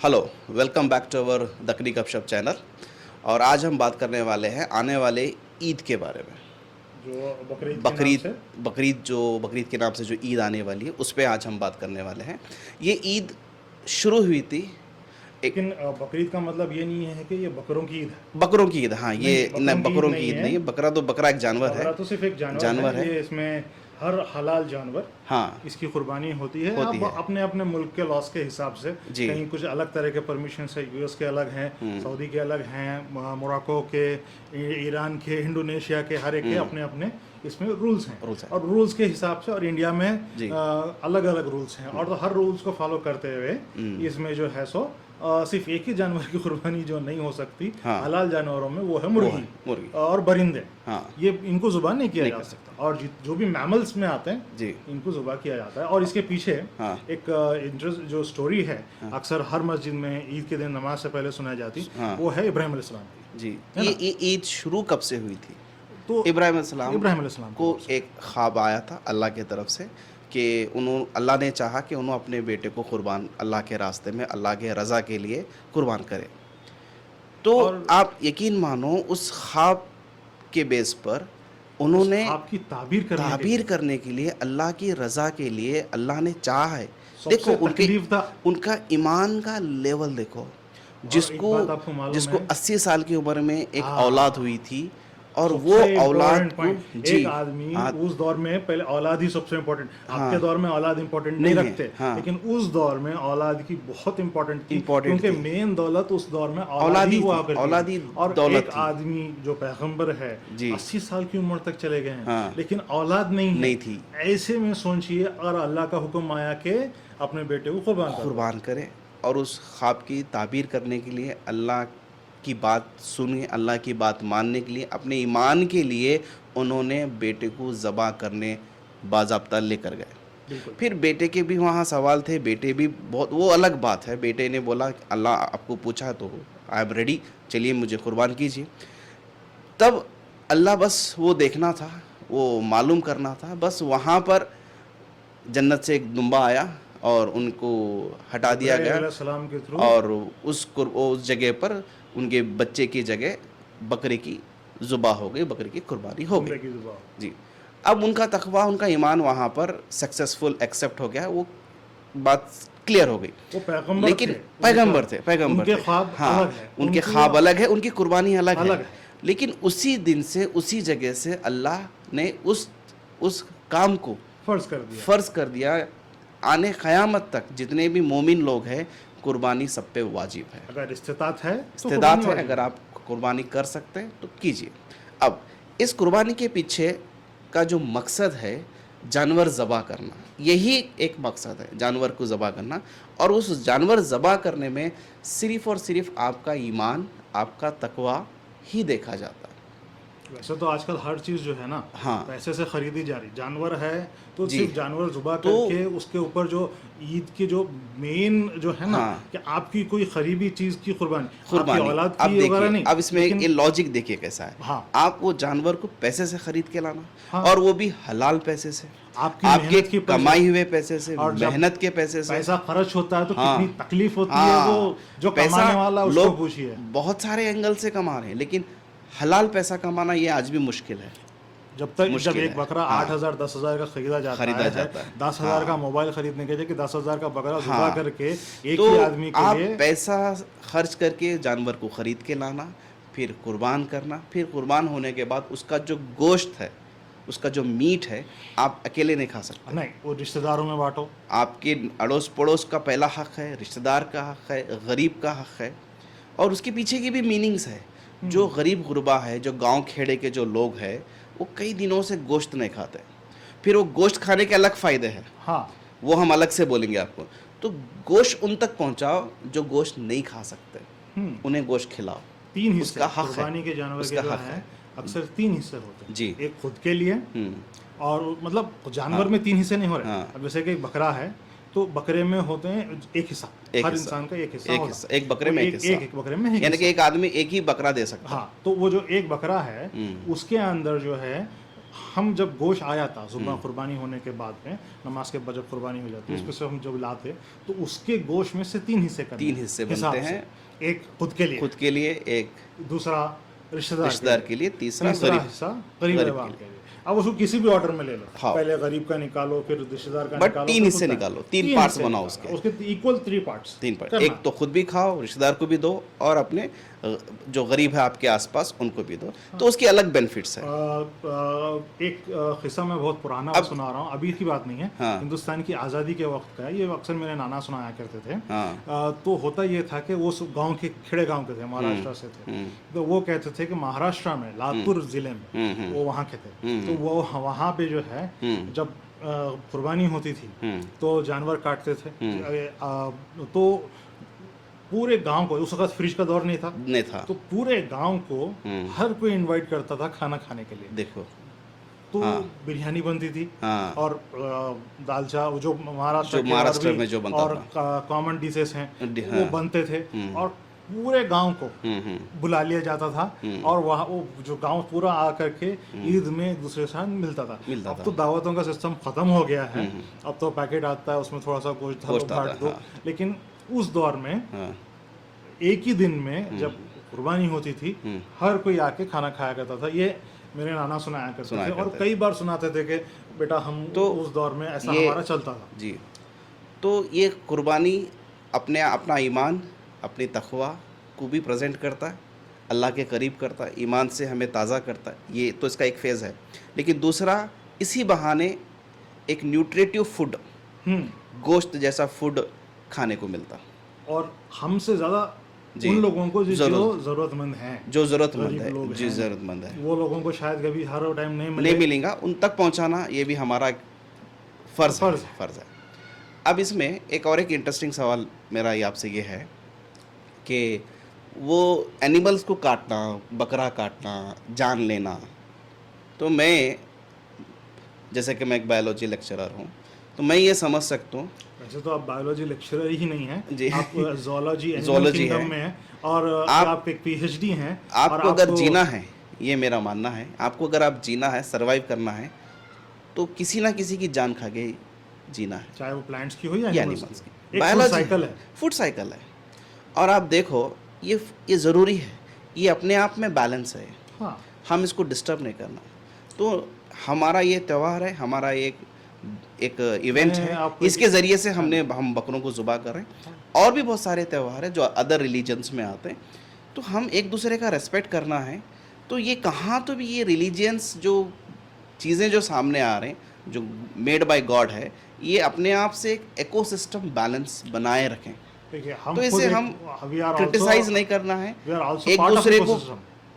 Hello, welcome back to our Dakhni गपशप channel. और आज हम बात करने वाले हैं आने वाले ईद के बारे में। जो बकरीद के नाम बकरीद से बकरीद के नाम से जो ईद आने वाली है उस पे आज हम बात करने वाले हैं। ये ईद शुरू हुई थी एक लेकिन बकरीद का मतलब ये नहीं है कि ये बकरों की ईद है। बकरों की ईद। हाँ, ये नहीं, बकरों की नहीं ईद है। नहीं है। बकरा एक जानवर बकरा है। तो सिर्फ एक जानवर जानवर है। ये इसमें हर हलाल जानवर हाँ, इसकी कुर्बानी होती है। होती अब है। अपने अपने मुल्क के लॉस के हिसाब से जी। कहीं कुछ अलग तरह के परमिशन है। यूएस के अलग हैं, सऊदी के अलग हैं, मोरक्को के, ईरान के, इंडोनेशिया के, हर एक के अपने अपने इसमें रूल्स हैं। रूल्स हैं। और रूल्स के हिसाब से और इंडिया में जी। अलग अलग रूल्स हैं। और तो हर रूल्स को फॉलो करते हुए इसमें जो है सो सिर्फ एक ही जानवर की कुर्बानी जो नहीं हो सकती हाँ। हलाल जानवरों में वो है वो मुर्गी है मुर्गी। और परिंदे। हाँ ये इनको जुबान नहीं किया नहीं जा कर सकता। और जो भी मैमल्स में आते हैं जी। इनको जुबा किया जाता है। और इसके पीछे हाँ। एक इंटरेस्ट जो स्टोरी है अक्सर हर मस्जिद में ईद के दिन नमाज से पहले सुनाई जाती हाँ। वो है इब्राहिम अलैहिस्सलाम की। जी। है ना? ये ईद शुरू कब से हुई थी? तो इब्राहिम अलैहिस्सलाम अलैहिस्सलाम को एक ख्वाब आया था अल्लाह की तरफ से कि अल्लाह ने चाहा कि उन्होंने अपने बेटे को कुर्बान अल्लाह के रास्ते में अल्लाह के रज़ा के लिए कुर्बान करें। तो आप यकीन मानो उस ख्वाब के बेस पर उन्होंने आपकी ताबीर करने के लिए अल्लाह की रज़ा के लिए अल्लाह ने चाहा है। देखो सबसे तकलीफ था उनका ईमान का लेवल देखो। जिसको एक बात आपको मालूम जिसको है? 80 साल की उम्र में एक हाँ। औलाद हुई थी और वो सबसे औलाद important point, जी एक आदमी उस दौर में पहले औलाद ही सबसे इम्पोर्टेंट। आपके दौर में औलाद इम्पोर्टेंट नहीं नहीं है, रखते। हाँ। लेकिन उस दौर में औलाद की बहुत इम्पोर्टेंट थी Important क्योंकि थी। मेन दौलत उस दौर में औलाद औलाद ही ही हुआ थी, करती औलाद थी। ही और दौलत एक थी। आदमी जो पैगंबर है जी। 80 साल की उम्र तक चले गए हैं हाँ। लेकिन औलाद नहीं थी। ऐसे में सोचिए और अल्लाह का हुक्म आया कि अपने बेटे को कुर्बान करें और उस ख्वाब की ताबीर करने के लिए अल्लाह की बात सुने, अल्लाह की बात मानने के लिए अपने ईमान के लिए उन्होंने बेटे को ज़बा करने बाज़ाब्ता लेकर गए। बिल्कुल। फिर बेटे के भी वहाँ सवाल थे। बेटे भी बहुत, वो अलग बात है। बेटे ने बोला अल्लाह आपको पूछा तो आई एम रेडी, चलिए मुझे कुर्बान कीजिए। तब अल्लाह बस वो देखना था, वो मालूम करना था। बस वहाँ पर जन्नत से एक दुम्बा आया और उनको हटा दिया गया सलाम के थ्रू और उस जगह पर उनके बच्चे की जगह बकरे की ज़ुबा हो गई, बकरे की कुर्बानी हो गई। जी। अब उनका तकवा, उनका ईमान वहाँ पर सक्सेसफुल एक्सेप्ट हो गया। वो बात क्लियर हो गई। वो पैगंबर लेकिन थे। पैगंबर थे। उनके ख्वाब हाँ, अलग है। उनके ख्वाब अलग है, उनकी कुर्बानी अलग है। है। लेकिन उसी दिन से, उसी जगह से अल्लाह ने उस काम को फ़र्ज़ कर दिया। आने क़यामत तक जितने भी मोमिन लोग हैं कुर्बानी सब पे वाजिब है। अगर इस्तिताअत है अगर आप कुर्बानी कर सकते हैं तो कीजिए। अब इस कुर्बानी के पीछे का जो मकसद है जानवर ज़बा करना, यही एक मकसद है, जानवर को ज़बा करना। और उस जानवर ज़बा करने में सिर्फ़ और सिर्फ आपका ईमान, आपका तकवा ही देखा जाता है। वैसे तो आजकल हर चीज़ जो है ना हाँ। पैसे से खरीदी जा रही। जानवर है तो जी। सिर्फ जानवर जुबा करके उसके ऊपर जो ईद की जो मेन जो है ना हाँ। कि आपकी कोई खरीदी चीज़ की कुर्बानी आपकी औलाद अब की वगैरह देखिए, नहीं। अब इसमें ये लॉजिक देखिए कैसा है। हाँ। आप वो जानवर को पैसे से खरीद के लाना, हाँ। और वो भी हलाल पैसे से, आपकी आपके मेहनत की कमाई हुए पैसे से, और जब मेहनत के पैसे से। पैसा खर्च होता है तो हाँ। कितनी तकलीफ होती हाँ। है। वो जो कमाने वाला उसको लोग पूछिए। बहुत सारे एंगल से कमा रहे हैं, लेकिन हलाल पैसा कमाना ये आज भी मुश्किल है। जब मुश्किल एक है। बकरा हाँ। 8,000 10,000 का खरीदा जाता है 10,000 का मोबाइल खरीदने के लिए कि 10,000 का बकरा जुबा करके एक तो ही आदमी के आप लिए पैसा खर्च करके जानवर को खरीद के लाना, फिर कुर्बान करना, फिर कुर्बान होने के बाद उसका जो गोश्त है, उसका जो मीट है, आप अकेले नहीं खा सकते। नहीं, वो रिश्तेदारों में बांटो। आपके अड़ोस पड़ोस का पहला हक है, रिश्तेदार का हक है, गरीब का हक है। और उसके पीछे की भी मीनिंग्स है। जो गरीब गुरबा है, जो गांव खेड़े के जो लोग हैं, वो कई दिनों से गोश्त नहीं खाते। फिर वो गोश्त खाने के अलग फ़ायदे हैं। हाँ। वो हम अलग से बोलेंगे आपको। तो गोश्त उन तक पहुंचाओ जो गोश्त नहीं खा सकते, उन्हें गोश्त खिलाओ। 3 हिस्से उसका हक है। कुर्बानी के जानवर के जो है अक्सर 3 हिस्से होते हैं। जी। एक खुद के लिए और मतलब जानवर में 3 हिस्से नहीं हो रहे। अब जैसे कि एक बकरा है तो बकरे में होते हैं एक हिस्सा, हर इंसान का एक हिस्सा होता है। एक बकरे में एक हिस्सा, एक बकरे में यानी कि एक आदमी एक ही बकरा दे सकता है। हाँ, तो वो जो एक बकरा है उसके अंदर जो है हम जब गोश्त आया था सुबह कुर्बानी होने के बाद में, नमाज के बाद जब कुर्बानी हो जाती है उसमें से हम जब लाते तो उसके गोश्त में से 3 हिस्से करते 3 हिस्से बनते हैं, एक खुद के लिए, एक दूसरा रिश्तेदार के लिए, तीसरा हिस्सा गरीब परिवार के लिए। अब उसको किसी भी ऑर्डर में ले लो, हाँ। पहले गरीब का निकालो, फिर रिश्तेदार का बट निकालो, 3 फिर हिस्से खुद का। निकालो, 3 पार्ट्स हिस्से बनाओ निकालो, उसके, उसके इक्वल 3 पार्ट्स 3 पार्ट, एक तो खुद भी खाओ, रिश्तेदार को भी दो और अपने जो गरीब है आपके आसपास उनको भी दो, तो उसकी अलग बेनिफिट्स है। एक किस्सा मैं बहुत पुराना सुना रहा हूँ, अभी की बात नहीं है, हाँ। हिंदुस्तान की आज़ादी के वक्त का है, ये अक्सर मेरे नाना सुनाया करते थे। हाँ। तो होता ये था कि वो गांव के खेड़े गांव के थे, महाराष्ट्र से थे, तो वो कहते थे कि महाराष्ट्र में लातूर जिले में वो वहाँ के थे, तो वो वहाँ पे जो है जब कुर्बानी होती थी तो जानवर काटते थे, तो पूरे गांव को, उस वक्त फ्रिज का दौर नहीं था, तो पूरे गांव को हर कोई इनवाइट करता था खाना खाने के लिए। देखो, तो बिरयानी बनती थी, हाँ। और दाल चावल जो महाराष्ट्र में जो बनता और कॉमन डिशेस हैं हाँ। वो बनते थे, और पूरे गांव को बुला लिया जाता था, और वहाँ वो जो गांव पूरा आकर के ईद में एक दूसरे के साथ मिलता था। अब तो दावतों का सिस्टम खत्म हो गया है, अब तो पैकेट आता है, उसमें थोड़ा सा गोश्त काट दो, लेकिन उस दौर में एक ही दिन में जब कुर्बानी होती थी हर कोई आके खाना खाया करता था। ये मेरे नाना सुनाया करते थे, और कई बार सुनाते थे कि बेटा हम तो उस दौर में ऐसा हमारा चलता था जी। तो ये कुर्बानी अपना ईमान, अपनी तक़वा को भी प्रेजेंट करता है, अल्लाह के करीब करता है, ईमान से हमें ताज़ा करता है, ये तो इसका एक फेज़ है। लेकिन दूसरा, इसी बहाने एक न्यूट्रिटिव फूड, गोश्त जैसा फूड खाने को मिलता, और हमसे ज़्यादा उन लोगों को जो ज़रूरतमंद हैं, जो ज़रूरतमंद है, जी ज़रूरतमंद है, वो लोगों को शायद कभी हर टाइम नहीं मिलेगा, उन तक पहुंचाना ये भी हमारा एक फ़र्ज़ है। अब इसमें एक इंटरेस्टिंग सवाल मेरा ये आपसे ये है कि वो एनिमल्स को काटना, बकरा काटना, जान लेना, तो मैं जैसे कि मैं एक बायोलॉजी लेक्चरर हूँ, तो मैं ये समझ सकता हूँ। वैसे तो आप बायोलॉजी लेक्चरर ही नहीं हैं जी, आप ज़ूलॉजी है में हैं, और आप एक PhD हैं। आपको अगर जीना है, ये मेरा मानना है, आपको अगर आप जीना है, सरवाइव करना है, तो किसी ना किसी की जान खा के जीना है, चाहे वो प्लांट्स की हो या एनिमल्स की। बायोलॉजी साइकिल है, फूड साइकिल है। और आप देखो, ये ज़रूरी है, ये अपने आप में बैलेंस है, हाँ। हम इसको डिस्टर्ब नहीं करना। तो हमारा ये त्यौहार है, हमारा एक इवेंट है, इसके ज़रिए से हम बकरों को ज़ुबा कर रहे हैं। और भी बहुत सारे त्यौहार हैं जो अदर रिलीजन्स में आते हैं, तो हम एक दूसरे का रेस्पेक्ट करना है। तो ये कहाँ तो भी ये रिलीजियंस जो चीज़ें जो सामने आ रहे हैं, जो मेड बाय गॉड है, ये अपने आप से एक इकोसिस्टम बैलेंस बनाए रखें। तो इसे हम क्रिटिसाइज नहीं करना है, एक दूसरे को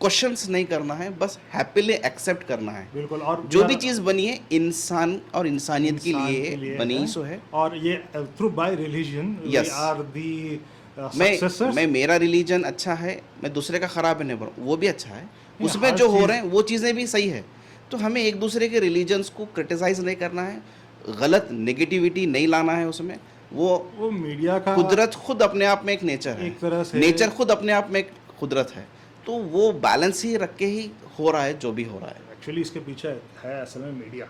क्वेश्चंस नहीं करना है, बस हैप्पीली एक्सेप्ट करना है। बिल्कुल, और जो भी चीज़ बनी है इंसान और इंसानियत के लिए बनी सो है, और ये through by religion we are the successors. मैं मेरा रिलीजन अच्छा है, मैं दूसरे का ख़राब नहीं बोल, वो भी अच्छा है, उसमें जो हो रहे हैं वो चीज़ें भी सही है। तो हमें एक दूसरे के रिलीजन्स को क्रिटिसाइज नहीं करना है, गलत नेगेटिविटी नहीं लाना है उसमें। वो मीडिया का कुदरत खुद अपने आप में एक नेचर है, एक तरह से नेचर खुद अपने आप में एक कुदरत है, तो वो बैलेंस ही रख के ही हो रहा है जो भी हो रहा है। एक्चुअली इसके पीछे है असल में मीडिया,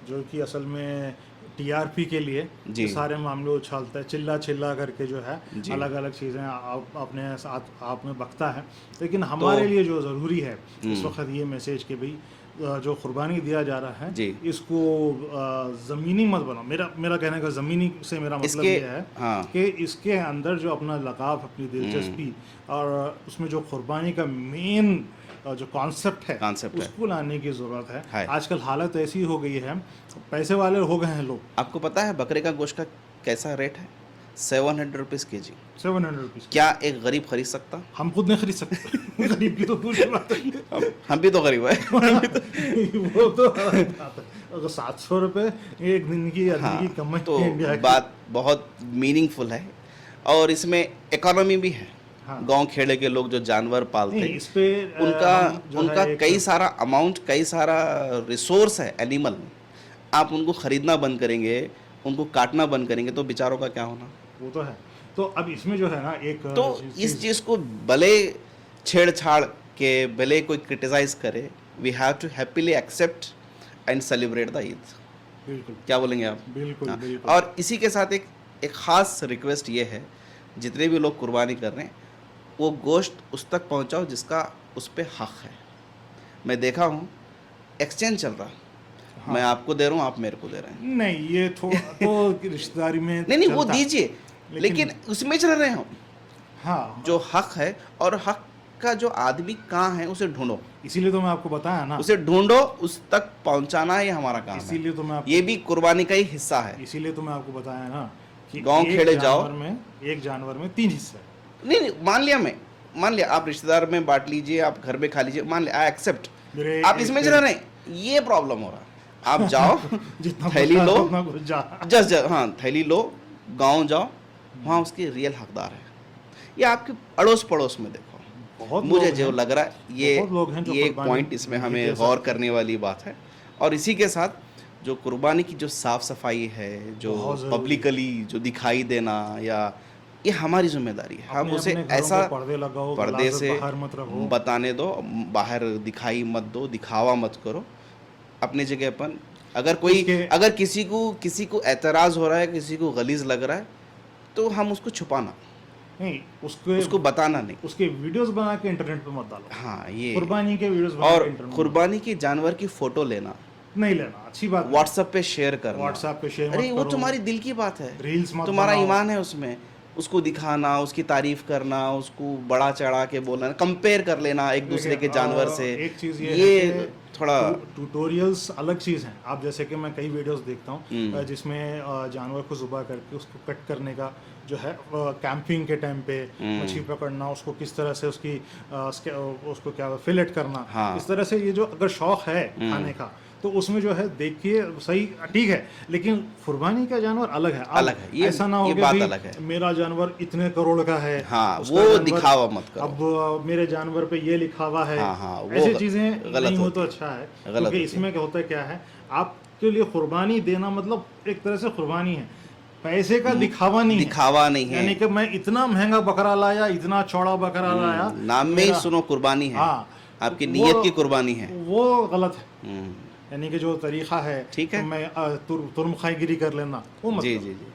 जो कि असल में TRP के लिए सारे मामले उछालता है, चिल्ला करके जो है अलग अलग चीज़ें अपने साथ आप में बकता है। लेकिन हमारे लिए जो ज़रूरी है इस वक्त ये मैसेज कि भाई जो कुर्बानी दिया जा रहा है इसको ज़मीनी मत बनाओ। मेरा कहने का ज़मीनी से मेरा मतलब ये है कि इसके अंदर जो अपना लगाव, अपनी दिलचस्पी, और उसमें जो कुर्बानी का मेन जो कॉन्सेप्ट है उसको लाने की ज़रूरत है। आजकल हालत ऐसी हो गई है, पैसे वाले हो गए हैं लोग। आपको पता है बकरे का गोश्त का कैसा रेट है? 700 रुपीज़ kg। 700 रुपीज़। क्या एक गरीब खरीद सकता? हम खुद नहीं खरीद सकते। गरीब की तो दूर की बात है, हम भी तो गरीब है। वो तो अगर 700 रुपये एक दिन की आदमी की कमाई, तो बात बहुत मीनिंगफुल है, और इसमें इकोनॉमी भी है। गांव खेड़े के लोग जो जानवर पालते हैं, इस पे उनका कई सारा अमाउंट, कई सारा रिसोर्स है एनिमल। आप उनको खरीदना बंद करेंगे, उनको काटना बंद करेंगे, तो बेचारों का क्या होना? वो तो है। तो अब इसमें जो है ना एक तो इस चीज़ को भले छेड़छाड़ के, भले कोई क्रिटिसाइज करे, we have to happily accept and celebrate the Eid. बिल्कुल क्या बोलेंगे आप? बिल्कुल हाँ, बिल्कुल। और इसी के साथ एक ख़ास रिक्वेस्ट ये है, जितने भी लोग कुर्बानी कर रहे हैं वो गोश्त उस तक पहुंचाओ जिसका उस पे हक है। मैं देखा हूँ एक्सचेंज चल रहा, हाँ। मैं आपको दे रहा हूँ, आप मेरे को दे रहे हैं। नहीं, ये तो रिश्तेदारी में नहीं वो चलता है। दीजिए, लेकिन उसमें चल रहे हैं हम। हाँ, जो हक है, और हक का जो आदमी कहाँ है उसे ढूंढो, इसीलिए तो मैं आपको बताया ना, उसे ढूंढो, उस तक पहुंचाना ये हमारा काम है। इसीलिए तो मैं ये भी कुर्बानी का ही हिस्सा है। इसीलिए तो मैं आपको बताया ना कि गाँव खेड़े जाओ, एक जानवर में 3 हिस्से हैं। नहीं मान लिया आप रिश्तेदार में बांट लीजिए, आप घर में खा लीजिए, मान लिया, आई एक्सेप्ट। मेरे आप इसमें चल रहे हैं, ये प्रॉब्लम हो रहा है। आप जाओ जितना थैली बचा लो, उतना कुछ जा। जस्ट हाँ थैली लो, गांव जाओ, वहाँ उसके रियल हकदार है। ये आपके अड़ोस पड़ोस में देखो, बहुत मुझे लोग जो हैं, लग रहा है बहुत लोग हैं जो ये एक कुर्बानी पॉइंट इसमें नहीं हमें दे गौर सकते। करने वाली बात है। और इसी के साथ जो कुर्बानी की जो साफ सफाई है, जो बहुत ज़रूरी है। पब्लिकली जो दिखाई देना, या ये हमारी जिम्मेदारी है। हम अपने उसे अपने घरों ऐसा पे पर्दे लगाओ, पर्दे गलास से बाहर मत रखो। बताने दो, बाहर दिखाई मत दो, दिखावा मत करो अपनी जगह अपन। अगर किसी को एतराज़ हो रहा है, किसी को गलीज लग रहा है, तो हम उसको छुपाना नहीं, उसको बताना नहीं। उसके वीडियोस बना के इंटरनेट पे मत डालो। हाँ, ये कुर्बानी के वीडियोस बना और के इंटरनेट कुर्बानी की जानवर की फोटो लेना, नहीं लेना, अच्छी बात व्हाट्सएप पे शेयर करना। व्हाट्सएप पे शेयर मत अरे वो करो। तुम्हारी दिल की बात है, रील्स मत तुम्हारा बनाओ। ईमान है उसमें, उसको दिखाना, उसकी तारीफ करना, उसको बड़ा चढ़ा के बोलना, कंपेयर कर लेना एक दूसरे के जानवर से। एक चीज़ ये ये है कि थोड़ा ट्यूटोरियल्स अलग चीज़ हैं। आप जैसे कि मैं कई वीडियोस देखता हम्म। हूँ जिसमें जानवर को ज़ुबा करके उसको कट करने का जो है, कैंपिंग के टाइम पे मछली पकड़ना, उसको किस तरह से उसको क्या फिलेट करना, हाँ। इस तरह से ये जो अगर शौक है खाने का, तो उसमें जो है देखिए सही ठीक है, लेकिन कुर्बानी का जानवर अलग है। अलग है, ये ऐसा ना हो ये कि बात भाई अलग है। मेरा जानवर इतने करोड़ का है, हाँ, उसका वो जानवर- दिखावा मत करो। अब मेरे जानवर पे ये लिखा हुआ है। हाँ, वो ऐसी चीजें गलत नहीं हो तो होती अच्छा है, गलत क्योंकि होती इसमें क्या होता है, क्या है, आपके लिए कुर्बानी देना मतलब एक तरह से कुर्बानी है, पैसे का दिखावा नहीं है। दिखावा नहीं है। यानी कि मैं इतना महंगा बकरा लाया, इतना चौड़ा बकरा लाया, नाम में ही सुनो कुर्बानी है। हाँ, आपकी वो- नीयत की कुर्बानी है। वो गलत है। हम्म, यानी कि जो तरीका है, ठीक है। तो मैं तुर्मखाईगिरी कर लेना, वो मत जी करो। जी जी।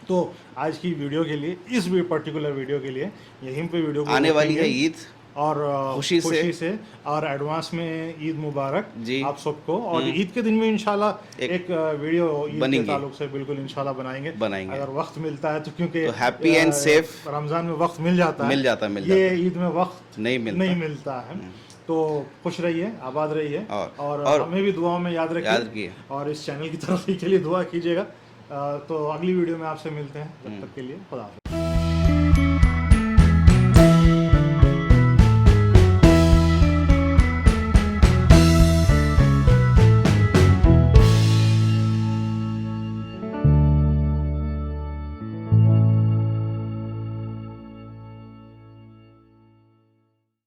तो आज की वीडियो के लिए, इस पर्टिकुलर वीडियो के लिए यहीं पे वीडियो को आने वाली है रोकेंगे। ईद, और खुशी से और एडवांस में ईद मुबारक जी। आप सबको। और ईद के दिन में इंशाल्लाह एक वीडियो ईद के बनेंगे। ताल्लुक से बिल्कुल इंशाल्लाह बनाएंगे अगर वक्त मिलता है तो, क्योंकि तो हैप्पी एंड सेफ। रमज़ान में वक्त मिल जाता है, ये ईद में वक्त नहीं मिलता है। तो खुश रहिए, आबाद रहिए, और हमें भी दुआओं में याद रखिए, और इस चैनल की तरक्की के लिए दुआ कीजिएगा। तो अगली वीडियो में आपसे मिलते हैं, तब तक के लिए खुदा हाफिज़।